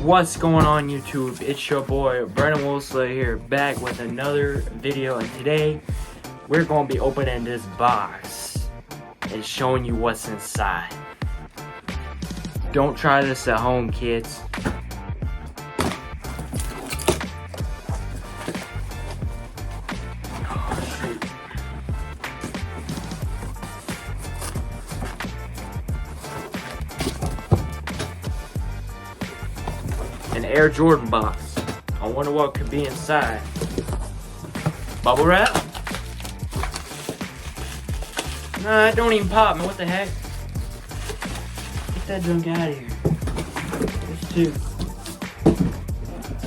What's going on YouTube? It's your boy Brandon Wolseley here, back with another video, and today we're going to be opening this box and showing you what's inside. Don't try this at home, kids. Oh, shoot. An Air Jordan box. I wonder what could be inside. Bubble wrap? Nah, it don't even pop, man. What the heck? Get that junk out of here. There's two.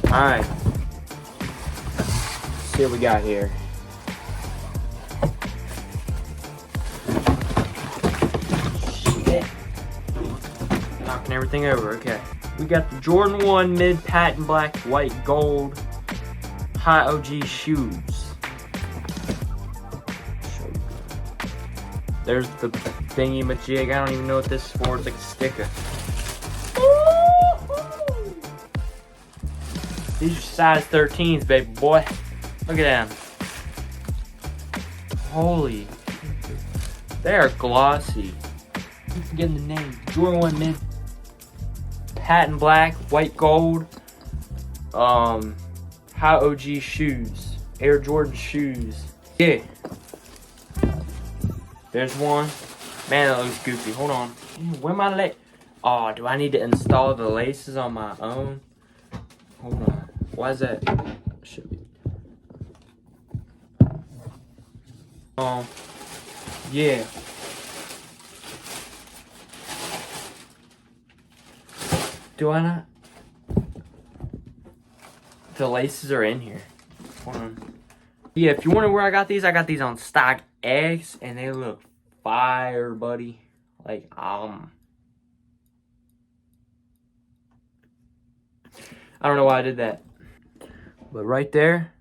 Alright. Let's see what we got here. Shit. Knocking everything over, okay. We got the Jordan 1 mid patent black, white, gold, high OG shoes. There's the thingy majig. I don't even know what this is for. It's like a sticker. These are size 13s, baby boy. Look at them. Holy. They are glossy. Keep forgetting the name. Jordan 1 mid patent black, white gold, high OG shoes, Air Jordan shoes. Yeah. There's one. Man, that looks goofy. Hold on. Where my lace? Oh, do I need to install the laces on my own? Hold on. Why is that? Should be. Yeah. Do I not? The laces are in here. Hold on. Yeah, if you wonder where I got these on StockX, and they look fire, buddy. Like, I don't know why I did that. But right there,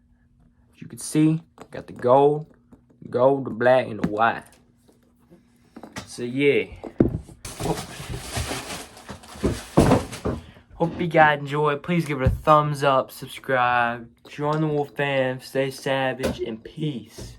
as you can see, got the gold, the black, and the white. So yeah. Hope you guys enjoyed. Please give it a thumbs up, subscribe, join the Wolf fam, stay savage, and peace.